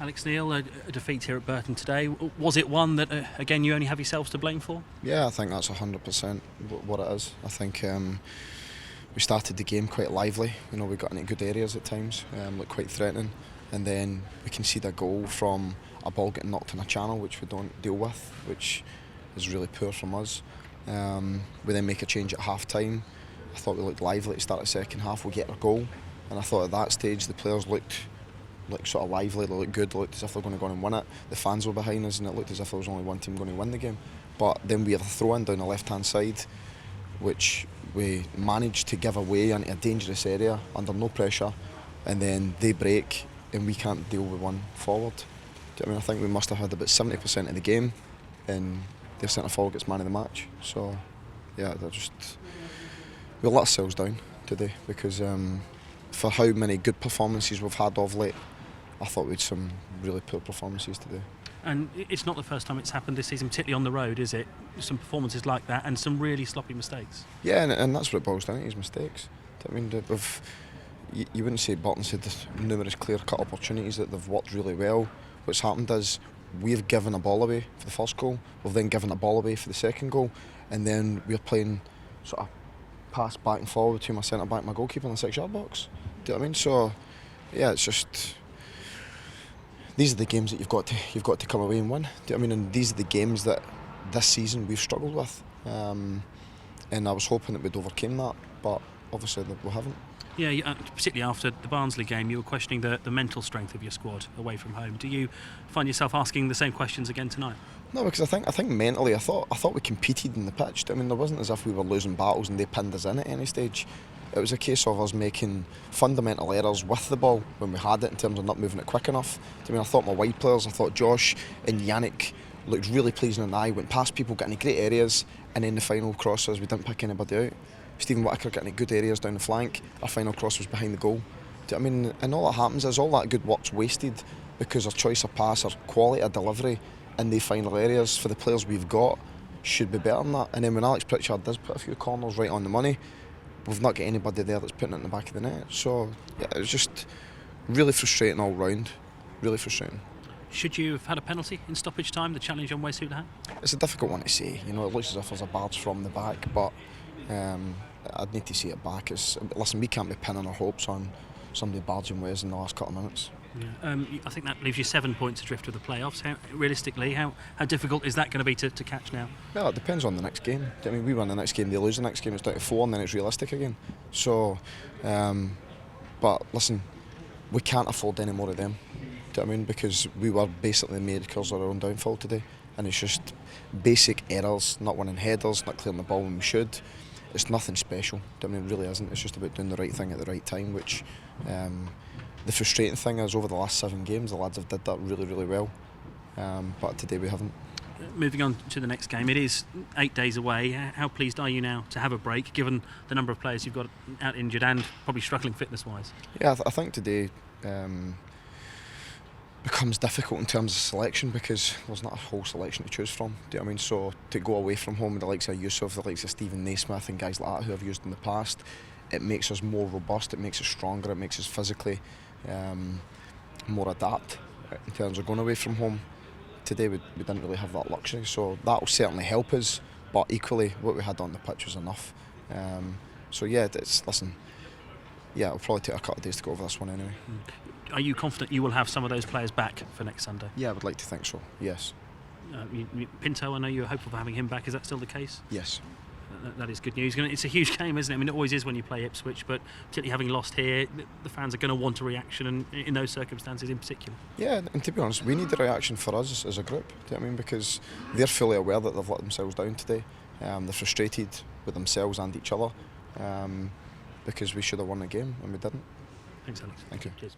Alex Neil, a defeat here at Burton today. Was it one that, again, you only have yourselves to blame for? Yeah, I think that's 100% what it is. I think we started the game quite lively. We got into good areas at times, looked quite threatening, and then we conceded a goal from a ball getting knocked in a channel, which we don't deal with, which is really poor from us. We then make a change at half time. I thought we looked lively at the start of the second half. We get our goal, and I thought at that stage the players looked sort of lively, they looked good, they looked as if they were going to go on and win it. The fans were behind us and it looked as if there was only one team going to win the game. But then we had a throw-in down the left-hand side, which we managed to give away into a dangerous area under no pressure, and then they break and we can't deal with one forward. I think we must have had about 70% of the game and their centre forward gets man of the match. So yeah, we let ourselves down today because for how many good performances we've had of late, I thought we had some really poor performances today. And it's not the first time it's happened this season, particularly on the road, is it? Some performances like that and some really sloppy mistakes. Yeah, and that's what it boils down to, is mistakes. You wouldn't say Burton's had numerous clear-cut opportunities that they've worked really well. What's happened is we've given a ball away for the first goal, we've then given a ball away for the second goal, and then we're playing sort of pass back and forward between my centre-back and my goalkeeper in the 6-yard box. Do you know what I mean? So, yeah, it's just... These are the games that you've got to come away and win. Do you know what I mean? And these are the games that this season we've struggled with. And I was hoping that we'd overcame that, but obviously we haven't. Yeah, particularly after the Barnsley game, you were questioning the mental strength of your squad away from home. Do you find yourself asking the same questions again tonight? No, because I think mentally, I thought we competed in the pitch. I mean, there wasn't as if we were losing battles and they pinned us in at any stage. It was a case of us making fundamental errors with the ball when we had it in terms of not moving it quick enough. I mean, I thought my wide players, I thought Josh and Yannick looked really pleasing in the eye, went past people, got into great areas, and then the final crosses, we didn't pick anybody out. Stephen Whittaker got into good areas down the flank, our final cross was behind the goal. Do you know what I mean? And all that happens is all that good work's wasted because our choice of pass, our quality of delivery in the final areas for the players we've got should be better than that. And then when Alex Pritchard does put a few corners right on the money, we've not got anybody there that's putting it in the back of the net. So yeah, it was just really frustrating all round. Really frustrating. Should you have had a penalty in stoppage time, the challenge on Wes Hoolahan? It's a difficult one to say. It looks as if there's a barge from the back, but I'd need to see it back. Listen, we can't be pinning our hopes on somebody barging Wes in the last couple of minutes. Yeah. I think that leaves you 7 points adrift of the playoffs. Realistically, how difficult is that going to be to catch now? Well, it depends on the next game. I mean, we win the next game, they lose the next game, it's down to 4 and then it's realistic again. So, but listen, we can't afford any more of them. Do you know what I mean? Because we were basically the makers of our own downfall today, and it's just basic errors, not winning headers, not clearing the ball when we should. It's nothing special. I mean, it really isn't. It's just about doing the right thing at the right time, which the frustrating thing is over the last 7 games, the lads have did that really, really well. But today we haven't. Moving on to the next game, it is 8 days away. How pleased are you now to have a break, given the number of players you've got out injured and probably struggling fitness-wise? Yeah, I think today becomes difficult in terms of selection because there's not a whole selection to choose from. Do you know what I mean? So to go away from home with the likes of Yusuf, the likes of Stephen Naismith and guys like that who I've used in the past, it makes us more robust, it makes us stronger, it makes us physically more adapt in terms of going away from home. Today we didn't really have that luxury, so that will certainly help us, but equally what we had on the pitch was enough. So yeah, it'll probably take a couple of days to go over this one anyway. Are you confident you will have some of those players back for next Sunday? Yeah, I would like to think so, yes. Pinto, I know you were hopeful for having him back, is that still the case? Yes. That is good news. It's a huge game, isn't it? I mean, it always is when you play Ipswich, but particularly having lost here, the fans are going to want a reaction, and in those circumstances in particular. Yeah, and to be honest, we need a reaction for us as a group. Do you know what I mean? Because they're fully aware that they've let themselves down today. They're frustrated with themselves and each other because we should have won the game and we didn't. Thanks, Alex. Thank you. Cheers.